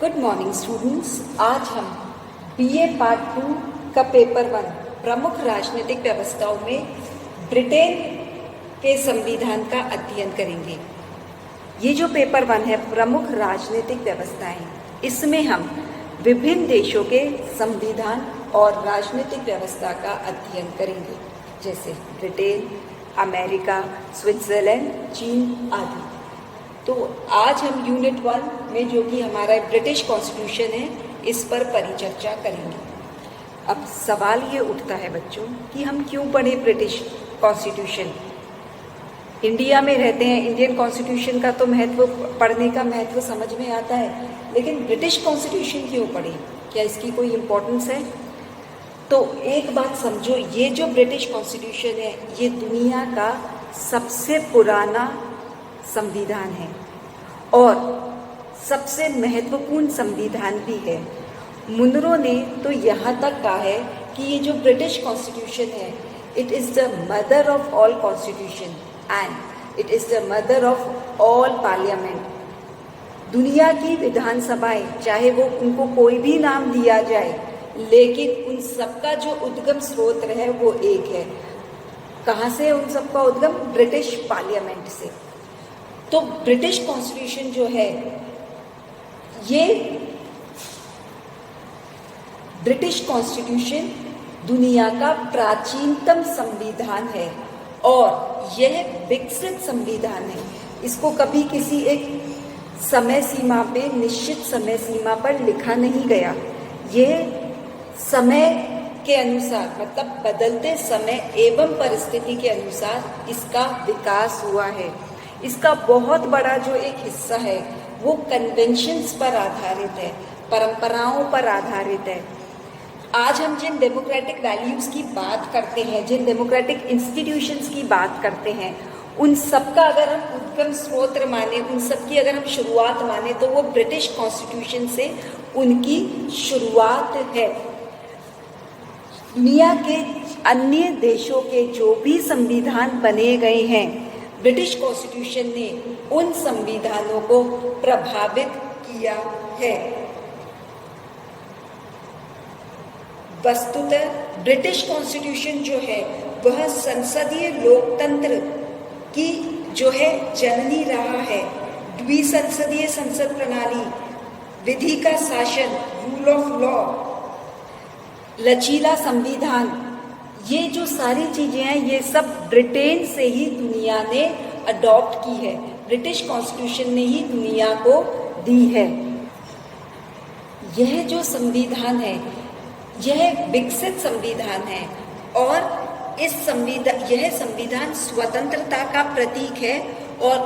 Good morning students. आज हम BA part 2 का पेपर 1 प्रमुख राजनीतिक व्यवस्थाओं में ब्रिटेन के संविधान का अध्ययन करेंगे। ये जो पेपर 1 है प्रमुख राजनीतिक व्यवस्थाएं, इसमें हम विभिन्न देशों के संविधान और राजनीतिक व्यवस्था का अध्ययन करेंगे, जैसे ब्रिटेन, अमेरिका, स्विट्जरलैंड, चीन आदि। तो आज हम यूनिट 1 में जो कि हमारा ब्रिटिश कॉन्स्टिट्यूशन है, इस पर परिचर्चा करेंगे। अब सवाल ये उठता है बच्चों कि हम क्यों पढ़े ब्रिटिश कॉन्स्टिट्यूशन। इंडिया में रहते हैं, इंडियन कॉन्स्टिट्यूशन का तो महत्व, पढ़ने का महत्व समझ में आता है, लेकिन ब्रिटिश कॉन्स्टिट्यूशन क्यों पढ़े, क्या इसकी कोई इम्पोर्टेंस है? तो एक बात समझो, ये जो ब्रिटिश कॉन्स्टिट्यूशन है ये दुनिया का सबसे पुराना संविधान है और सबसे महत्वपूर्ण संविधान भी है। मुनरो ने तो यहाँ तक कहा है कि ये जो ब्रिटिश कॉन्स्टिट्यूशन है, it is the mother of all constitution and it is the mother of all parliament. दुनिया की विधानसभाएं, चाहे वो उनको कोई भी नाम दिया जाए, लेकिन उन सबका जो उद्गम स्रोत है वो एक है। कहाँ से उन सबका उद्गम? ब्रिटिश पार्लियामेंट से। तो ब्रिटिश कॉन्स्टिट्यूशन जो है, ये ब्रिटिश कॉन्स्टिट्यूशन दुनिया का प्राचीनतम संविधान है और यह विकसित संविधान है। इसको कभी किसी एक समय सीमा पे, निश्चित समय सीमा पर लिखा नहीं गया। यह समय के अनुसार, मतलब बदलते समय एवं परिस्थिति के अनुसार इसका विकास हुआ है। इसका बहुत बड़ा जो एक हिस्सा है वो कन्वेंशंस पर आधारित है, परंपराओं पर आधारित है। आज हम जिन डेमोक्रेटिक वैल्यूज़ की बात करते हैं, जिन डेमोक्रेटिक इंस्टीट्यूशंस की बात करते हैं, उन सब का अगर हम उद्गम स्रोत माने, उन सब की अगर हम शुरुआत माने, तो वो ब्रिटिश कॉन्स्टिट्यूशन से उनकी शुरुआत है। दुनिया के अन्य देशों के जो भी संविधान बने गए हैं, ब्रिटिश कॉन्स्टिट्यूशन ने उन संविधानों को प्रभावित किया है। वस्तुतः ब्रिटिश कॉन्स्टिट्यूशन जो है वह संसदीय लोकतंत्र की जो है जननी रहा है। द्विसंसदीय संसद प्रणाली, विधि का शासन, रूल ऑफ लॉ, लचीला संविधान, ये जो सारी चीज़ें हैं ये सब ब्रिटेन से ही दुनिया ने अडॉप्ट की है, ब्रिटिश कॉन्स्टिट्यूशन ने ही दुनिया को दी है। यह जो संविधान है यह विकसित संविधान है और यह संविधान स्वतंत्रता का प्रतीक है और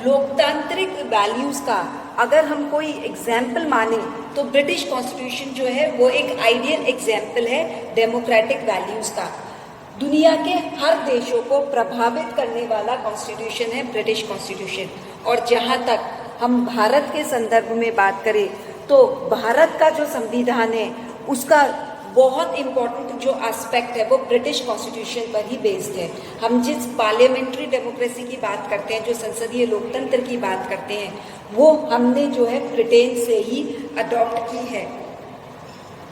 लोकतांत्रिक वैल्यूज़ का अगर हम कोई एग्जाम्पल माने तो ब्रिटिश कॉन्स्टिट्यूशन जो है वो एक आइडियल एग्जाम्पल है डेमोक्रेटिक वैल्यूज़ का। दुनिया के हर देशों को प्रभावित करने वाला कॉन्स्टिट्यूशन है ब्रिटिश कॉन्स्टिट्यूशन। और जहाँ तक हम भारत के संदर्भ में बात करें तो भारत का जो संविधान है उसका बहुत इम्पोर्टेंट जो एस्पेक्ट है वो ब्रिटिश कॉन्स्टिट्यूशन पर ही बेस्ड है। हम जिस पार्लियामेंट्री डेमोक्रेसी की बात करते हैं, जो संसदीय लोकतंत्र की बात करते हैं, वो हमने जो है ब्रिटेन से ही अडॉप्ट की है।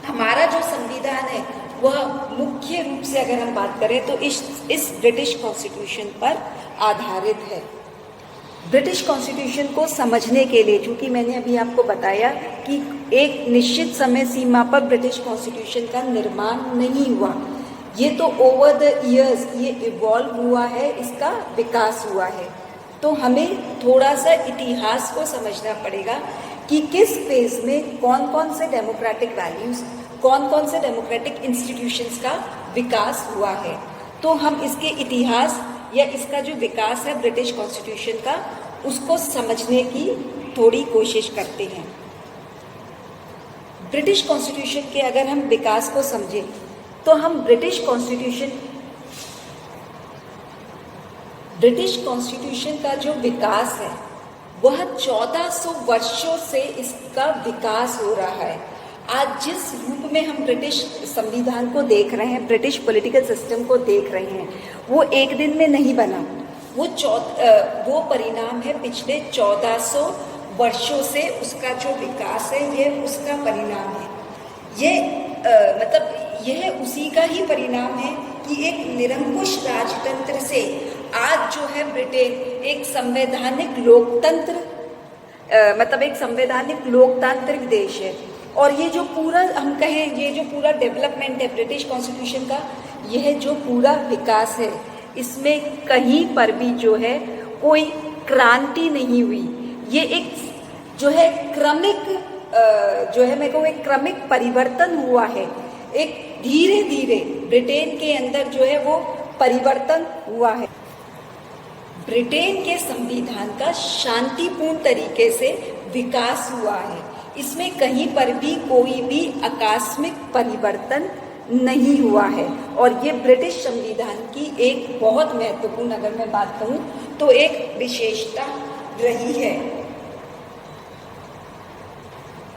हमारा जो संविधान है वह मुख्य रूप से अगर हम बात करें तो इस ब्रिटिश कॉन्स्टिट्यूशन पर आधारित है। ब्रिटिश कॉन्स्टिट्यूशन को समझने के लिए, चूँकि मैंने अभी आपको बताया कि एक निश्चित समय सीमा पर ब्रिटिश कॉन्स्टिट्यूशन का निर्माण नहीं हुआ, ये तो ओवर द ईयर्स ये इवॉल्व हुआ है, इसका विकास हुआ है। तो हमें थोड़ा सा इतिहास को समझना पड़ेगा कि किस फेज में कौन कौन से डेमोक्रेटिक वैल्यूज़, कौन कौन से डेमोक्रेटिक इंस्टीट्यूशंस का विकास हुआ है। तो हम इसके इतिहास या इसका जो विकास है ब्रिटिश कॉन्स्टिट्यूशन का, उसको समझने की थोड़ी कोशिश करते हैं। ब्रिटिश कॉन्स्टिट्यूशन के अगर हम विकास को समझें तो हम ब्रिटिश कॉन्स्टिट्यूशन का जो विकास है वह 1400 वर्षों से इसका विकास हो रहा है। आज जिस रूप में हम ब्रिटिश संविधान को देख रहे हैं, ब्रिटिश पॉलिटिकल सिस्टम को देख रहे हैं, वो एक दिन में नहीं बना। वो परिणाम है पिछले 1400 वर्षों से उसका जो विकास है ये उसका परिणाम है। ये मतलब यह उसी का ही परिणाम है कि एक निरंकुश राजतंत्र से आज जो है ब्रिटेन एक संवैधानिक लोकतंत्र मतलब एक संवैधानिक लोकतांत्रिक देश है। और ये जो पूरा हम कहें ये जो पूरा डेवलपमेंट है ब्रिटिश कॉन्स्टिट्यूशन का, यह जो पूरा विकास है इसमें कहीं पर भी जो है कोई क्रांति नहीं हुई। ये एक जो है क्रमिक जो है मैं कहूँ एक क्रमिक परिवर्तन हुआ है। एक धीरे धीरे ब्रिटेन के अंदर जो है वो परिवर्तन हुआ है। ब्रिटेन के संविधान का शांतिपूर्ण तरीके से विकास हुआ है। इसमें कहीं पर भी कोई भी आकस्मिक परिवर्तन नहीं हुआ है। और ये ब्रिटिश संविधान की एक बहुत महत्वपूर्ण, अगर मैं बात कहूँ तो एक विशेषता रही है।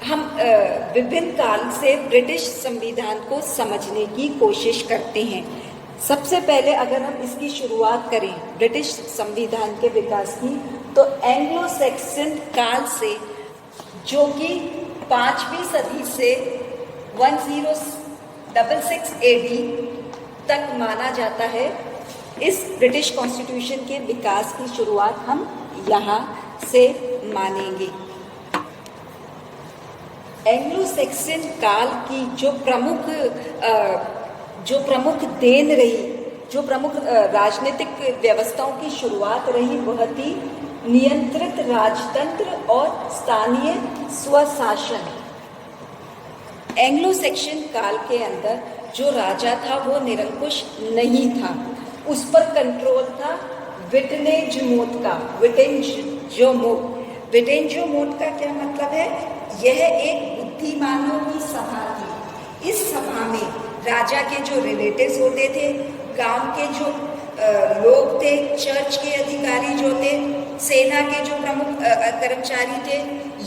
हम विभिन्न काल से ब्रिटिश संविधान को समझने की कोशिश करते हैं। सबसे पहले अगर हम इसकी शुरुआत करें ब्रिटिश संविधान के विकास की, तो एंग्लो सैक्सन काल से, जो कि 5वीं सदी से 1066 AD तक माना जाता है, इस ब्रिटिश कॉन्स्टिट्यूशन के विकास की शुरुआत हम यहाँ से मानेंगे। एंग्लो सैक्सन काल की जो प्रमुख देन रही, जो प्रमुख राजनीतिक व्यवस्थाओं की शुरुआत रही, वह थी नियंत्रित राजतंत्र और स्थानीय स्वशासन। एंग्लो सैक्सन काल के अंदर जो राजा था वो निरंकुश नहीं था, उस पर कंट्रोल था विटेंजमोट का। विटेंजमोट का क्या मतलब है? यह एक बुद्धिमानों की सभा थी। इस सभा में राजा के जो रिलेटिव्स होते थे, गांव के जो लोग थे, चर्च के अधिकारी जो थे, सेना के जो प्रमुख कर्मचारी थे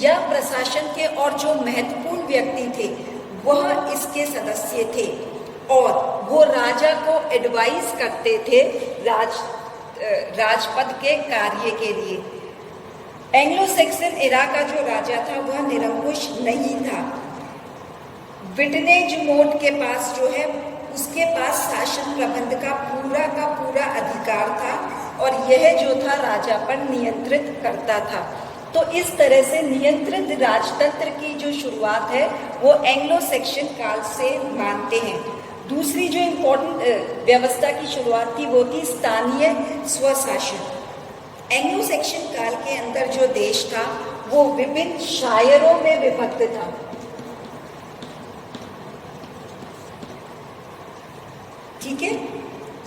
या प्रशासन के और जो महत्वपूर्ण व्यक्ति थे, वह इसके सदस्य थे और वो राजा को एडवाइस करते थे राजपद के कार्य के लिए। एंग्लो सैक्सन एरा का जो राजा था वह निरंकुश नहीं था। विटेंजमोट के पास जो है उसके पास शासन प्रबंध का पूरा अधिकार था और यह जो था राजा पर नियंत्रित करता था। तो इस तरह से नियंत्रित राजतंत्र की जो शुरुआत है वो एंग्लो सैक्सन काल से मानते हैं। दूसरी जो इम्पोर्टेंट व्यवस्था की शुरुआत थी वो थी स्थानीय स्वशासन। एंग्लो सैक्सन काल के अंदर जो देश था वो विभिन्न शायरों में विभक्त था। ठीक है,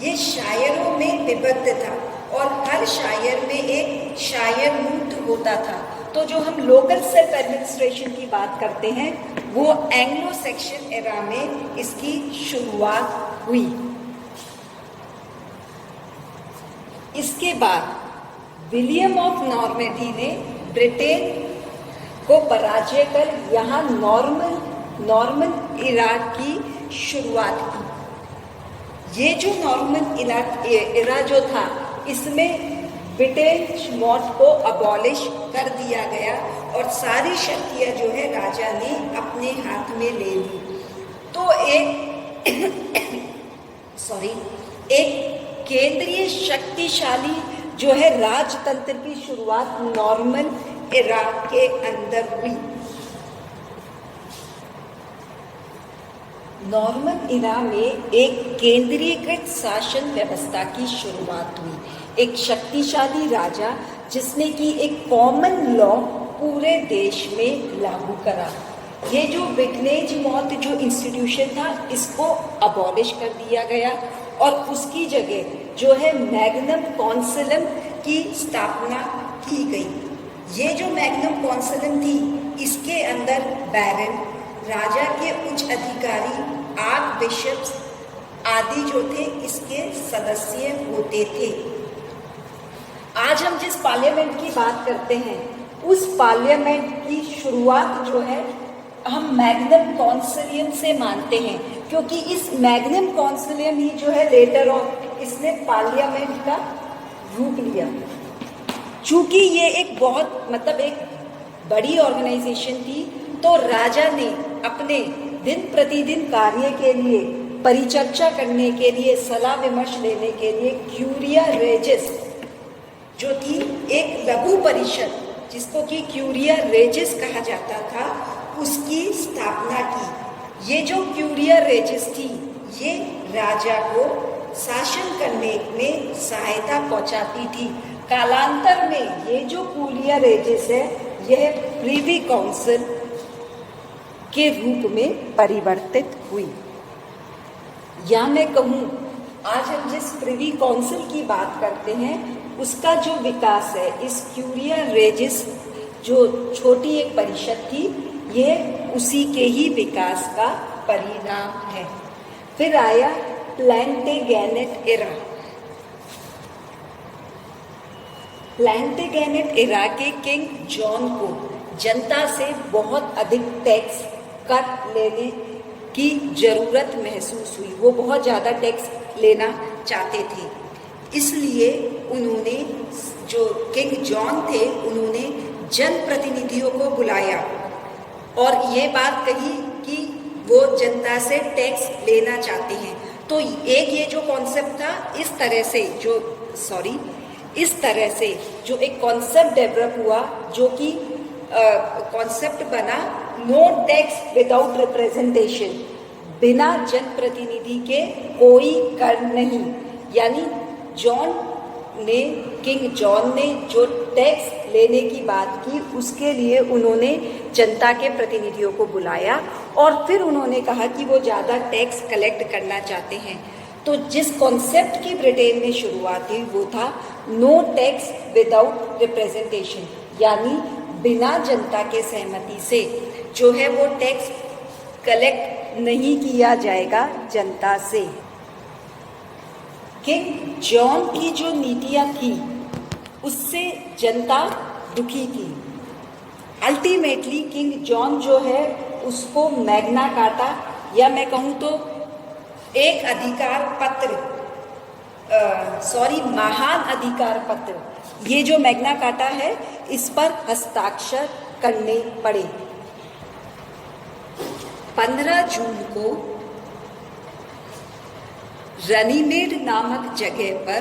ये शायरों में विभक्त था और हर शायर में एक शायर मूत होता था। तो जो हम लोकल सेल्फ एडमिनिस्ट्रेशन की बात करते हैं वो एंग्लो सैक्सन एरा में इसकी शुरुआत हुई। इसके बाद विलियम ऑफ नॉर्मंडी ने ब्रिटेन को पराजय कर यहाँ नॉर्मन इरा की शुरुआत की। ये जो नॉर्मन इरा जो था इसमें विटेंजमोट को अबॉलिश कर दिया गया और सारी शक्तियाँ जो है राजा ने अपने हाथ में ले ली। तो एक केंद्रीय शक्तिशाली जो है राजतंत्र की शुरुआत नॉर्मन इरा के अंदर हुई। नॉर्मन इरा में एक केंद्रीकृत शासन व्यवस्था की शुरुआत हुई। एक शक्तिशाली राजा जिसने कि एक कॉमन लॉ पूरे देश में लागू करा। ये जो विटेंजमोट जो इंस्टीट्यूशन था इसको अबॉलिश कर दिया गया और उसकी जगह जो है मैग्नम कॉन्सिलम की स्थापना की गई। ये जो मैग्नम कॉन्सिलम थी इसके अंदर बैरन, राजा के उच्च अधिकारी, आर्क बिशप्स आदि जो थे इसके सदस्य होते थे। आज हम जिस पार्लियामेंट की बात करते हैं उस पार्लियामेंट की शुरुआत जो है हम मैग्नम कॉन्सिलियम से मानते हैं, क्योंकि इस मैग्नम कॉन्सिलियम ही जो है लेटर ऑन इसने पार्लियामेंट का रूप लिया। चूंकि ये एक बहुत एक बड़ी ऑर्गेनाइजेशन थी, तो राजा ने अपने दिन प्रतिदिन कार्य के लिए, परिचर्चा करने के लिए, सलाह विमर्श लेने के लिए क्यूरिया रेजिस जो थी एक लघु परिषद, जिसको कि क्यूरिया रेजिस कहा जाता था, उसकी स्थापना की। ये जो क्यूरिया रेजिस थी, ये राजा को शासन करने में सहायता पहुंचाती थी। कालांतर में ये जो क्यूरिया रेजिस है, यह प्रिवी काउंसिल के रूप में परिवर्तित हुई। या मैं कहूँ, आज हम जिस प्रिवी काउंसिल की बात करते हैं, उसका जो विकास है, इस क्यूरिया रेजिस जो छोटी एक परिषद थी, यह उसी के ही विकास का परिणाम है। फिर आया प्लांटेगेनेट एरा। प्लांटेगेनेट एरा के किंग जॉन को जनता से बहुत अधिक टैक्स कर लेने की जरूरत महसूस हुई। वो बहुत ज़्यादा टैक्स लेना चाहते थे, इसलिए उन्होंने, जो किंग जॉन थे, उन्होंने जनप्रतिनिधियों को बुलाया और ये बात कही कि वो जनता से टैक्स लेना चाहते हैं। तो एक ये जो कॉन्सेप्ट था, इस तरह से जो एक कॉन्सेप्ट डेवलप हुआ, जो कि कॉन्सेप्ट बना नो टैक्स विदाउट रिप्रेजेंटेशन, बिना जनप्रतिनिधि के कोई कर नहीं। यानी किंग जॉन ने जो टैक्स लेने की बात की, उसके लिए उन्होंने जनता के प्रतिनिधियों को बुलाया और फिर उन्होंने कहा कि वो ज़्यादा टैक्स कलेक्ट करना चाहते हैं। तो जिस कॉन्सेप्ट की ब्रिटेन में शुरुआत हुई, वो था नो टैक्स विदाउट रिप्रेजेंटेशन, यानी बिना जनता के सहमति से जो है वो टैक्स कलेक्ट नहीं किया जाएगा जनता से। किंग जॉन की जो नीतियां थी, उससे जनता दुखी थी। अल्टीमेटली किंग जॉन जो है, उसको मैग्ना कार्टा, या मैं कहूँ तो एक अधिकार पत्र, महान अधिकार पत्र, ये जो मैग्ना कार्टा है, इस पर हस्ताक्षर करने पड़े। 15 जून को रनीमेड नामक जगह पर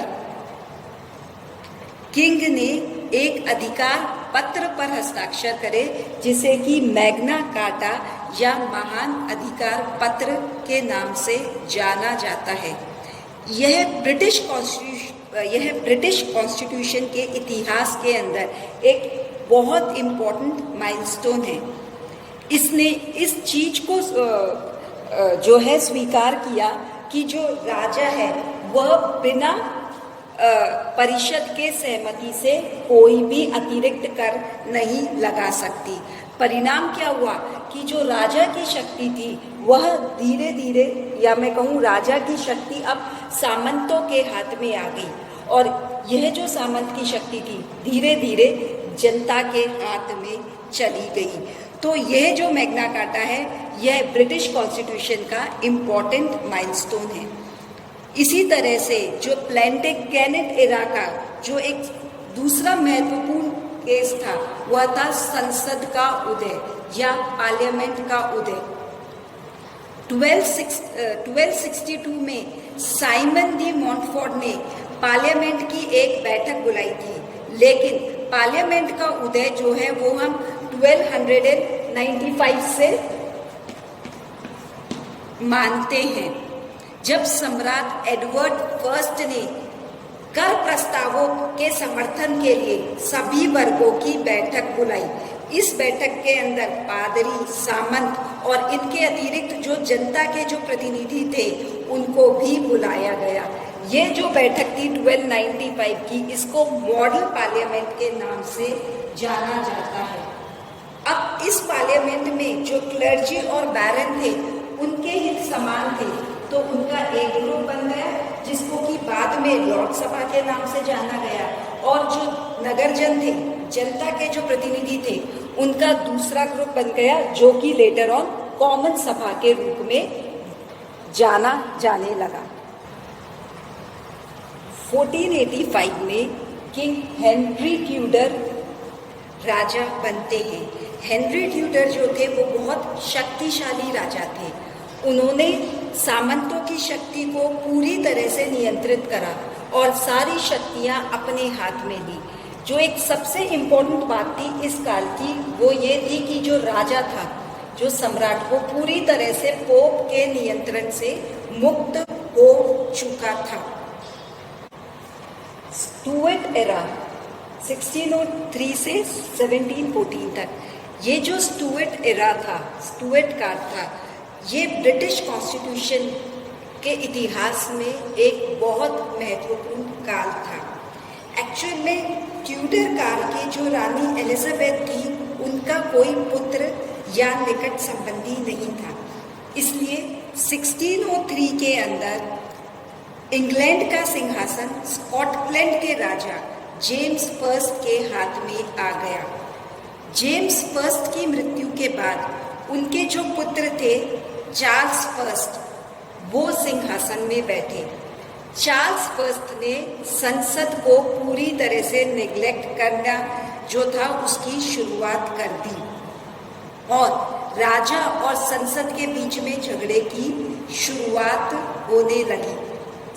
किंग ने एक अधिकार पत्र पर हस्ताक्षर करे, जिसे कि मैग्ना कार्टा या महान अधिकार पत्र के नाम से जाना जाता है। यह ब्रिटिश कॉन्स्टिट्यूशन के इतिहास के अंदर एक बहुत इम्पोर्टेंट माइलस्टोन है। इसने इस चीज को जो है स्वीकार किया कि जो राजा है वह बिना परिषद के सहमति से कोई भी अतिरिक्त कर नहीं लगा सकती। परिणाम क्या हुआ कि जो राजा की शक्ति थी वह धीरे धीरे, या मैं कहूँ राजा की शक्ति अब सामंतों के हाथ में आ गई, और यह जो सामंत की शक्ति थी धीरे धीरे जनता के हाथ में चली गई। तो यह जो मैग्ना कार्टा है, यह ब्रिटिश कॉन्स्टिट्यूशन का इम्पॉर्टेंट माइलस्टोन है। इसी तरह से जो प्लांटेगेनेट एरा का जो एक दूसरा महत्वपूर्ण केस था, वह था संसद का उदय या पार्लियामेंट का उदय। 1262 में साइमन डी मॉन्टफोर्ट ने पार्लियामेंट की एक बैठक बुलाई थी, लेकिन पार्लियामेंट का उदय जो है वो हम 1295 से मानते हैं, जब सम्राट एडवर्ड फर्स्ट ने कर प्रस्तावों के समर्थन के लिए सभी वर्गों की बैठक बुलाई। इस बैठक के अंदर पादरी, सामंत और इनके अतिरिक्त जो जनता के जो प्रतिनिधि थे उनको भी बुलाया गया। ये जो बैठक थी 1295 की, इसको मॉडल पार्लियामेंट के नाम से जाना जाता है। अब इस पार्लियामेंट में जो क्लर्जी और बैरन थे उनके हित समान थे, तो उनका एक ग्रुप बन गया जिसको कि बाद में लॉर्ड सभा के नाम से जाना गया, और जो नगरजन थे, जनता के जो प्रतिनिधि थे, उनका दूसरा ग्रुप बन गया जो कि लेटर ऑन कॉमन सभा के रूप में जाना जाने लगा। 1485 में किंग हेनरी ट्यूडर राजा बनते हैं। हेनरी ट्यूडर जो थे वो बहुत शक्तिशाली राजा थे। उन्होंने सामंतों की शक्ति को पूरी तरह से नियंत्रित करा और सारी शक्तियां अपने हाथ में ली। जो एक सबसे इम्पोर्टेंट बात थी इस काल की वो ये थी कि जो राजा था, जो सम्राट, वो पूरी तरह से पोप के नियंत्रण से मुक्त हो चुका था। स्टुअर्ट एरा 1603 से 1714 तक, ये जो स्टुअर्ट एरा था, स्टुअर्ट काल था, ये ब्रिटिश कॉन्स्टिट्यूशन के इतिहास में एक बहुत महत्वपूर्ण काल था। एक्चुअल में ट्यूडर काल की जो रानी एलिजाबेथ थी उनका कोई पुत्र या निकट संबंधी नहीं था, इसलिए 1603 के अंदर इंग्लैंड का सिंहासन स्कॉटलैंड के राजा जेम्स फर्स्ट के हाथ में आ गया। जेम्स फर्स्ट की मृत्यु के बाद उनके जो पुत्र थे चार्ल्स फर्स्ट, वो सिंहासन में बैठे। चार्ल्स फर्स्ट ने संसद को पूरी तरह से नेग्लेक्ट करना जो था उसकी शुरुआत कर दी और राजा और संसद के बीच में झगड़े की शुरुआत होने लगी।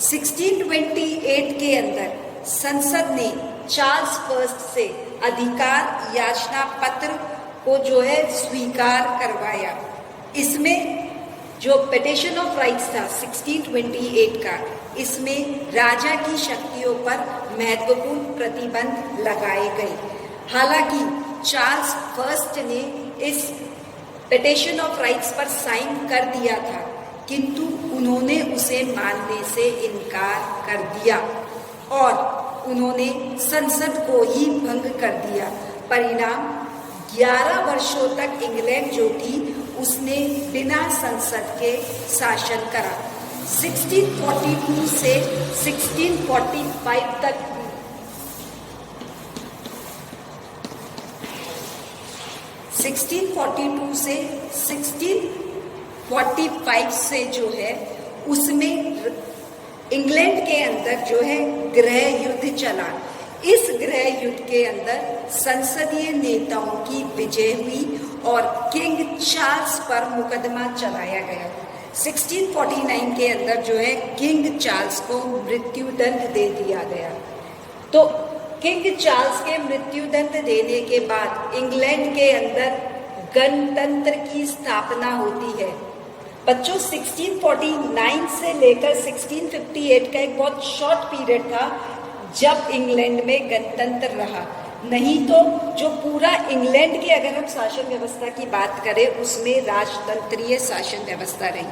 1628 के अंदर संसद ने चार्ल्स फर्स्ट से अधिकार याचना पत्र को जो है स्वीकार करवाया। इसमें जो पिटिशन ऑफ राइट्स था 1628 का, इसमें राजा की शक्तियों पर महत्वपूर्ण प्रतिबंध लगाए गए। हालांकि चार्ल्स फर्स्ट ने इस पिटिशन ऑफ राइट्स पर साइन कर दिया था, किंतु उन्होंने उसे मानने से इनकार कर दिया और उन्होंने संसद को ही भंग कर दिया। परिणाम 11 वर्षों तक इंग्लैंड जो थी उसने बिना संसद के शासन करा। 1642 से 1645 तक 1642 से 1645 से जो है उसमें इंग्लैंड के अंदर जो है गृह युद्ध चला। इस गृह युद्ध के अंदर संसदीय नेताओं की विजय हुई और किंग चार्ल्स पर मुकदमा चलाया गया। 1649 के अंदर जो है किंग चार्ल्स को मृत्युदंड दे दिया गया। तो किंग चार्ल्स के मृत्युदंड देने के बाद इंग्लैंड के अंदर गणतंत्र की स्थापना होती है। बच्चों 1649 से लेकर 1658 का एक बहुत शॉर्ट पीरियड था जब इंग्लैंड में गणतंत्र रहा, नहीं तो जो पूरा इंग्लैंड की अगर हम शासन व्यवस्था की बात करें उसमें राजतंत्रीय शासन व्यवस्था रही।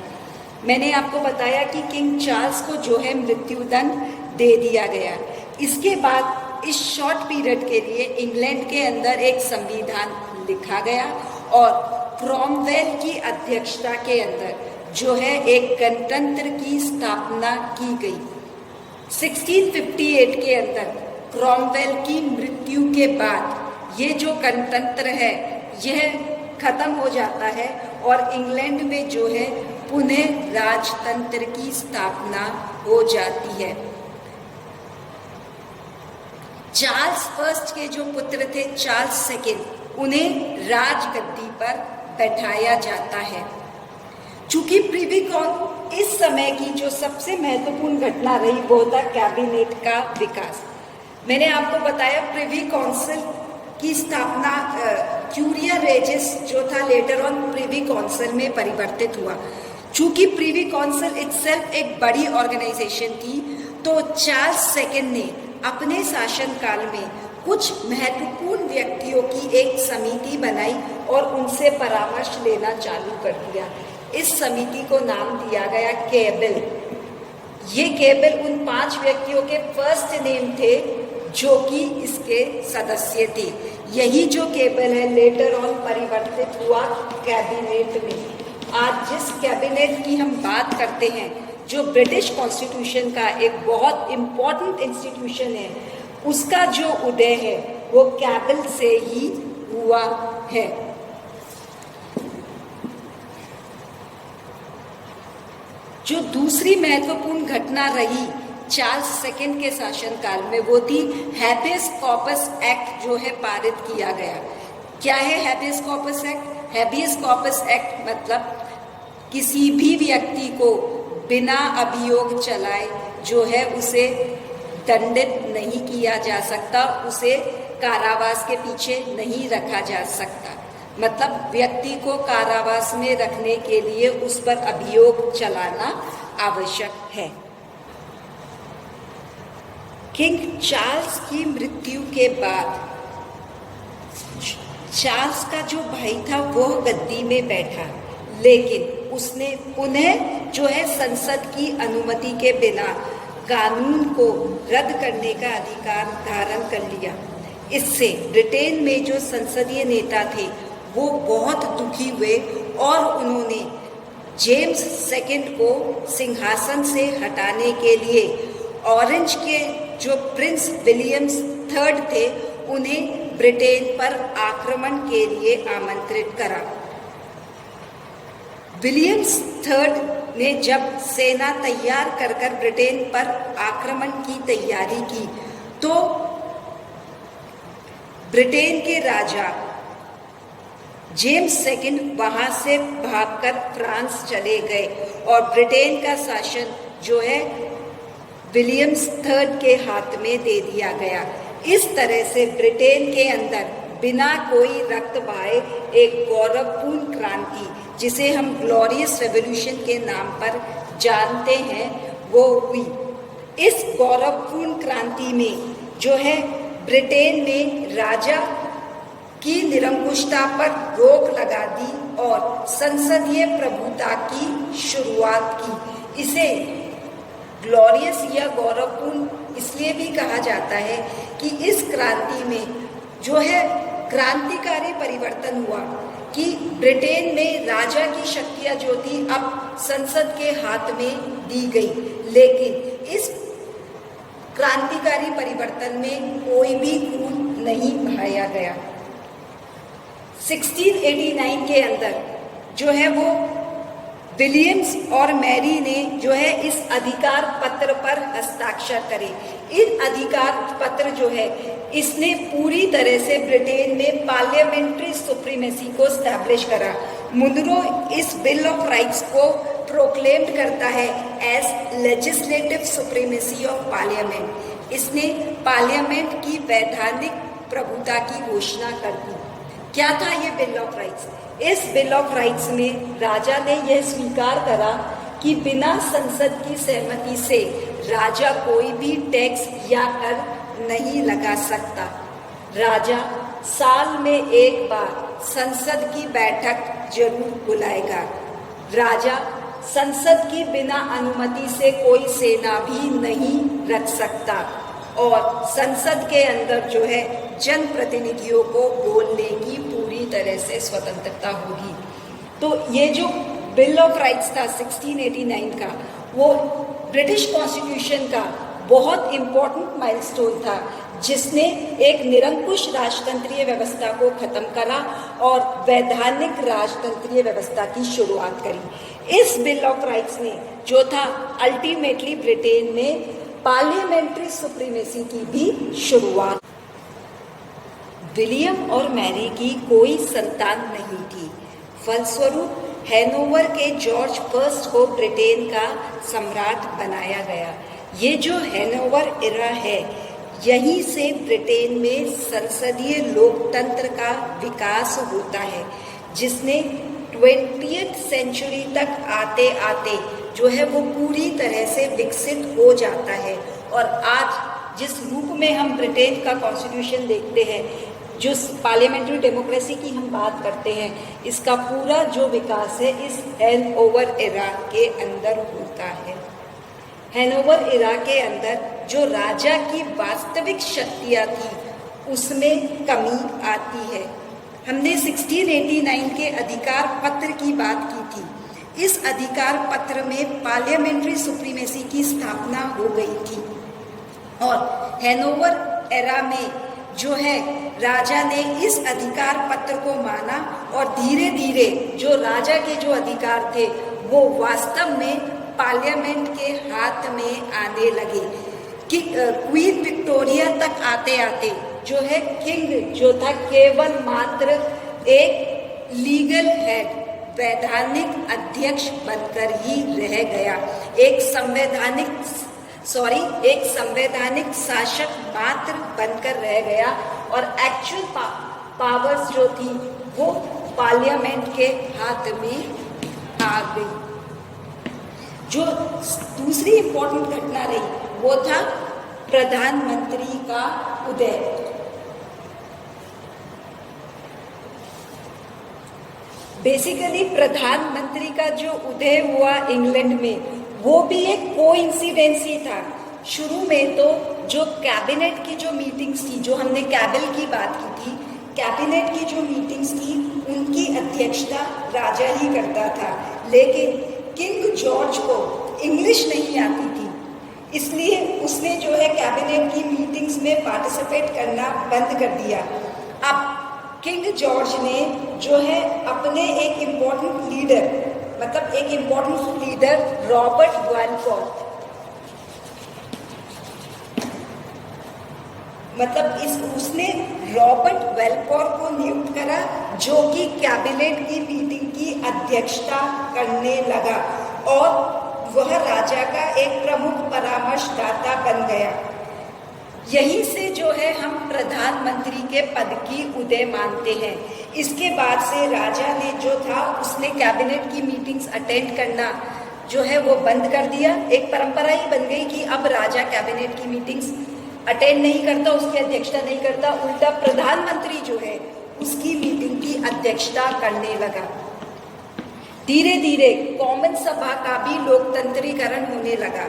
मैंने आपको बताया कि किंग चार्ल्स को जो है मृत्युदंड दे दिया गया। इसके बाद इस शॉर्ट पीरियड के लिए इंग्लैंड के अंदर एक संविधान लिखा गया और क्रॉमवेल की अध्यक्षता के अंदर जो है एक गणतंत्र की स्थापना की गई। 1658 के अंदर क्रॉमवेल की मृत्यु के बाद ये जो गणतंत्र है यह खत्म हो जाता है और इंग्लैंड में जो है पुनः राजतंत्र की स्थापना हो जाती है। चार्ल्स फर्स्ट के जो पुत्र थे चार्ल्स सेकेंड, उन्हें राजगद्दी पर बैठाया जाता है। चूंकि प्रिवी काउंसिल इस समय की जो सबसे महत्वपूर्ण घटना रही वो था कैबिनेट का विकास। मैंने आपको बताया प्रिवी काउंसिल की स्थापना क्यूरिया रेजिस जो था लेटर ऑन प्रिवी काउंसिल में परिवर्तित हुआ। चूंकि प्रिवी काउंसिल इटसेल्फ एक बड़ी ऑर्गेनाइजेशन थी तो चार्ल्स सेकेंड ने अपने शासनकाल में कुछ महत्वपूर्ण व्यक्तियों की एक समिति बनाई और उनसे परामर्श लेना चालू कर दिया। इस समिति को नाम दिया गया कैबिल। ये कैबिल उन 5 व्यक्तियों के फर्स्ट नेम थे जो कि इसके सदस्य थे। यही जो कैबिल है लेटर ऑन परिवर्तित हुआ कैबिनेट में। आज जिस कैबिनेट की हम बात करते हैं जो ब्रिटिश कॉन्स्टिट्यूशन का एक बहुत इम्पोर्टेंट इंस्टीट्यूशन है, उसका जो उदय है वो कैबिल से ही हुआ है। जो दूसरी महत्वपूर्ण घटना रही चार्ल्स सेकंड के शासनकाल में, वो थी हैबियस कॉर्पस एक्ट जो है पारित किया गया। क्या है habeas corpus act? Habeas corpus act मतलब किसी भी व्यक्ति को बिना अभियोग चलाए जो है उसे दंडित नहीं किया जा सकता, उसे कारावास के पीछे नहीं रखा जा सकता। मतलब व्यक्ति को कारावास में रखने के लिए उस पर अभियोग चलाना आवश्यक है। किंग चार्ल्स की मृत्यु के बाद चार्ल्स का जो भाई था वो गद्दी में बैठा, लेकिन उसने पुनः जो है संसद की अनुमति के बिना कानून को रद्द करने का अधिकार धारण कर लिया। इससे ब्रिटेन में जो संसदीय नेता थे वो बहुत दुखी हुए और उन्होंने जेम्स सेकंड को सिंहासन से हटाने के लिए ऑरेंज के जो प्रिंस विलियम्स थर्ड थे उन्हें ब्रिटेन पर आक्रमण के लिए आमंत्रित करा। विलियम्स थर्ड ने जब सेना तैयार कर ब्रिटेन पर आक्रमण की तैयारी की तो ब्रिटेन के राजा जेम्स सेकंड वहां से भागकर फ्रांस चले गए और ब्रिटेन का शासन जो है विलियम्स थर्ड के हाथ में दे दिया गया। इस तरह से ब्रिटेन के अंदर बिना कोई रक्त बहाए एक गौरवपूर्ण क्रांति, जिसे हम ग्लोरियस रेवोल्यूशन के नाम पर जानते हैं, वो हुई। इस गौरवपूर्ण क्रांति में जो है ब्रिटेन ने राजा की निरंकुशता पर रोक लगा दी और संसदीय प्रभुता की शुरुआत की। इसे ग्लोरियस या गौरवपूर्ण इसलिए भी कहा जाता है कि इस क्रांति में जो है क्रांतिकारी परिवर्तन हुआ कि ब्रिटेन में राजा की शक्तियां जो थी अब संसद के हाथ में दी गई, लेकिन इस क्रांतिकारी परिवर्तन में कोई भी खून नहीं बहाया गया। 1689 के अंदर जो है वो विलियम्स और मैरी ने जो है इस अधिकार पत्र पर हस्ताक्षर करे। इन अधिकार पत्र जो है इसने पूरी तरह से ब्रिटेन में पार्लियामेंट्री सुप्रीमेसी को स्टैब्लिश करा। मुनरो इस बिल ऑफ राइट्स को प्रोक्लेम्ड करता है as legislative supremacy of parliament. इसने पार्लियामेंट की वैधानिक प्रभुता की घोषणा कर दी। क्या था ये बिल ऑफ राइट्स? इस बिल ऑफ राइट्स में राजा ने यह स्वीकार करा कि बिना संसद की सहमति से राजा कोई भी टैक्स या कर नहीं लगा सकता। राजा साल में एक बार संसद की बैठक जरूर बुलाएगा। राजा संसद की बिना अनुमति से कोई सेना भी नहीं रख सकता और संसद के अंदर जो है जनप्रतिनिधियों को बोलने की पूरी तरह से स्वतंत्रता होगी। तो ये जो बिल ऑफ राइट्स था 1689 का, वो ब्रिटिश कॉन्स्टिट्यूशन का बहुत इम्पोर्टेंट माइलस्टोन था, जिसने एक निरंकुश राजतंत्रीय व्यवस्था को खत्म करा और वैधानिक राजतंत्रीय व्यवस्था की शुरुआत करी। इस बिल ऑफ राइट्स ने जो था अल्टीमेटली ब्रिटेन में पार्लियामेंट्री सुप्रीमेसी की भी शुरुआत। विलियम और मैरी की कोई संतान नहीं थी। फलस्वरूप हैनोवर के जॉर्ज फर्स्ट को ब्रिटेन का सम्राट बनाया गया। ये जो हैनोवर इरा है, यहीं से ब्रिटेन में संसदीय लोकतंत्र का विकास होता है, जिसने 20th सेंचुरी तक आते आते जो है वो पूरी तरह से विकसित हो जाता है। और आज जिस रूप में हम ब्रिटेन का कॉन्स्टिट्यूशन देखते हैं, जो पार्लियामेंट्री डेमोक्रेसी की हम बात करते हैं, इसका पूरा जो विकास है इस हैनोवर इरा के अंदर होता है। हैनोवर इरा के अंदर जो राजा की वास्तविक शक्तियाँ थी उसमें कमी आती है। हमने 1689 के अधिकार पत्र की बात की थी। इस अधिकार पत्र में पार्लियामेंट्री सुप्रीमेसी की स्थापना हो गई थी और हैनोवर एरा में जो है राजा ने इस अधिकार पत्र को माना और धीरे धीरे जो राजा के जो अधिकार थे वो वास्तव में पार्लियामेंट के हाथ में आने लगे। कि क्वीन विक्टोरिया तक आते आते जो है किंग जो था केवल मात्र एक लीगल हेड, वैधानिक अध्यक्ष बनकर ही रह गया। एक संवैधानिक शासक मात्र बनकर रह गया और एक्चुअल पावर्स जो थी वो पार्लियामेंट के हाथ में आ गई। जो दूसरी इंपॉर्टेंट घटना रही वो था प्रधानमंत्री का उदय। बेसिकली प्रधानमंत्री का जो उदय हुआ इंग्लैंड में वो भी एक कोइंसिडेंस ही था। शुरू में तो जो कैबिनेट की जो मीटिंग्स थी, जो हमने कैबिल की बात की थी, कैबिनेट की जो मीटिंग्स थी उनकी अध्यक्षता राजा ही करता था। लेकिन किंग जॉर्ज को इंग्लिश नहीं आती थी, इसलिए उसने जो है कैबिनेट की मीटिंग्स में पार्टिसिपेट करना बंद कर दिया। अब किंग जॉर्ज ने जो है अपने एक इम्पोर्टेंट लीडर रॉबर्ट वेलफोर्थ, उसने रॉबर्ट वेलफोर्थ को नियुक्त करा जो कि कैबिनेट की मीटिंग की अध्यक्षता करने लगा और वह राजा का एक प्रमुख परामर्शदाता बन गया। यहीं से जो है हम प्रधानमंत्री के पद की उदय मानते हैं। इसके बाद से राजा ने जो था उसने कैबिनेट की मीटिंग्स अटेंड करना जो है वो बंद कर दिया। एक परंपरा ही बन गई कि अब राजा कैबिनेट की मीटिंग्स अटेंड नहीं करता, उसकी अध्यक्षता नहीं करता, उल्टा प्रधानमंत्री जो है उसकी मीटिंग की अध्यक्षता करने लगा। धीरे धीरे कॉमन सभा का भी लोकतंत्रीकरण होने लगा।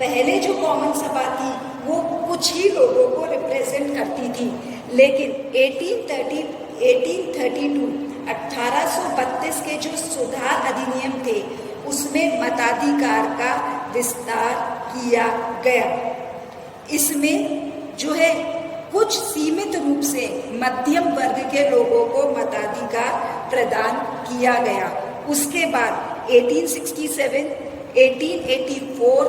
पहले जो कॉमन सभा थी वो कुछ ही लोगों को रिप्रेजेंट करती थी, लेकिन 1832 के जो सुधार अधिनियम थे उसमें मताधिकार का विस्तार किया गया। इसमें जो है कुछ सीमित रूप से मध्यम वर्ग के लोगों को मताधिकार प्रदान किया गया। उसके बाद 1867, 1884,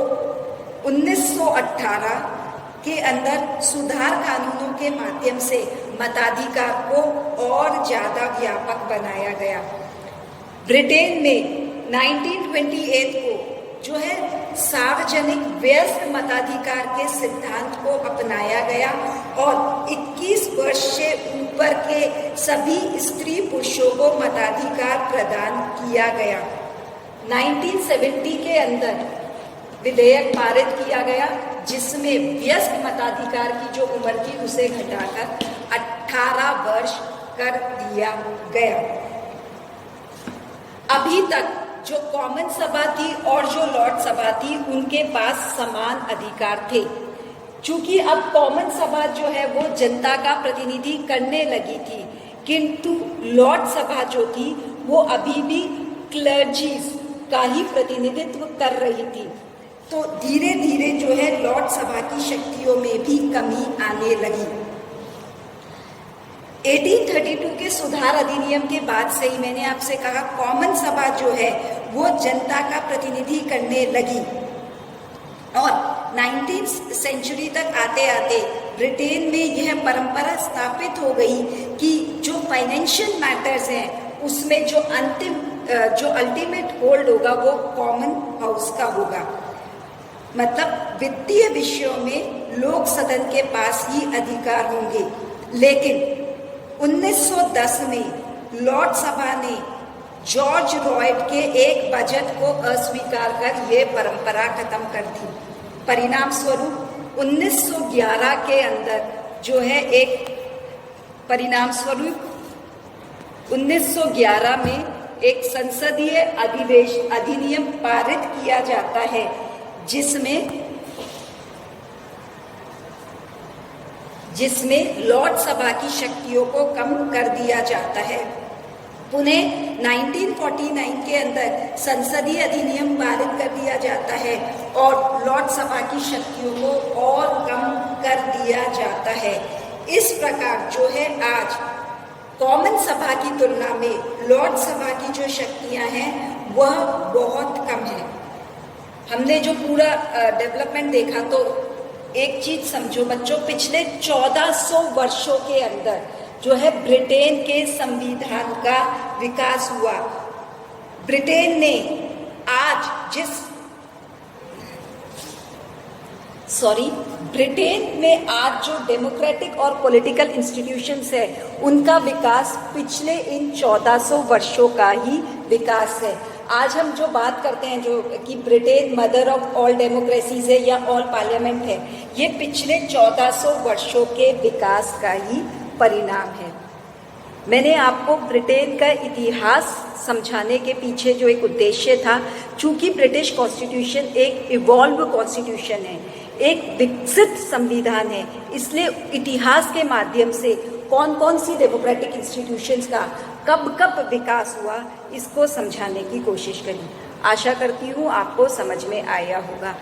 1918 के अंदर सुधार कानूनों के माध्यम से मताधिकार को और ज़्यादा व्यापक बनाया गया। ब्रिटेन में 1928 को जो है सार्वजनिक व्यस्क मताधिकार के सिद्धांत को अपनाया गया और 21 वर्ष से ऊपर के सभी स्त्री पुरुषों को मताधिकार प्रदान किया गया। 1970 के अंदर विधेयक पारित किया गया जिसमें व्यस्क मताधिकार की जो उम्र थी उसे घटाकर 18 वर्ष कर दिया गया। अभी तक जो कॉमन सभा थी और जो लॉर्ड सभा थी उनके पास समान अधिकार थे। चूंकि अब कॉमन सभा जो है वो जनता का प्रतिनिधि करने लगी थी, किंतु लॉर्ड सभा जो थी वो अभी भी क्लर्जीज का ही प्रतिनिधित्व कर रही थी। तो धीरे धीरे जो है लॉर्ड सभा की शक्तियों में भी कमी आने लगी। 1832 के सुधार अधिनियम के बाद से ही मैंने आपसे कहा कॉमन सभा जो है वो जनता का प्रतिनिधि करने लगी और 19th सेंचुरी तक आते आते ब्रिटेन में यह परंपरा स्थापित हो गई कि जो फाइनेंशियल मैटर्स हैं उसमें जो अल्टीमेट होल्ड होगा वो कॉमन हाउस का होगा। मतलब वित्तीय विषयों में लोक सदन के पास ही अधिकार होंगे। लेकिन 1910 में लॉर्ड सभा ने जॉर्ज रॉयड के एक बजट को अस्वीकार कर ये परंपरा खत्म कर दी। परिणाम स्वरूप 1911 के अंदर जो है एक परिणाम स्वरूप 1911 में एक संसदीय अधिनियम पारित किया जाता है जिसमें लॉर्ड सभा की शक्तियों को कम कर दिया जाता है। पुनः 1949 के अंदर संसदीय अधिनियम पारित कर दिया जाता है और लॉर्ड सभा की शक्तियों को और कम कर दिया जाता है। इस प्रकार जो है आज कॉमन सभा की तुलना में लॉर्ड सभा की जो शक्तियां हैं वह बहुत कम है। हमने जो पूरा डेवलपमेंट देखा तो एक चीज समझो बच्चों, पिछले 1400 वर्षों के अंदर जो है ब्रिटेन के संविधान का विकास हुआ। ब्रिटेन ने आज ब्रिटेन में आज जो डेमोक्रेटिक और पॉलिटिकल इंस्टीट्यूशंस है उनका विकास पिछले इन 1400 वर्षों का ही विकास है। आज हम जो बात करते हैं जो कि Britain mother of all democracies है या ऑल पार्लियामेंट है, ये पिछले 1400 वर्षों के विकास का ही परिणाम है। मैंने आपको ब्रिटेन का इतिहास समझाने के पीछे जो एक उद्देश्य था, चूंकि ब्रिटिश कॉन्स्टिट्यूशन एक इवॉल्व कॉन्स्टिट्यूशन है, एक विकसित संविधान है, इसलिए इतिहास के माध्यम से कौन कौन सी डेमोक्रेटिक इंस्टीट्यूशंस का कब कब विकास हुआ इसको समझाने की कोशिश करी। आशा करती हूँ आपको समझ में आया होगा।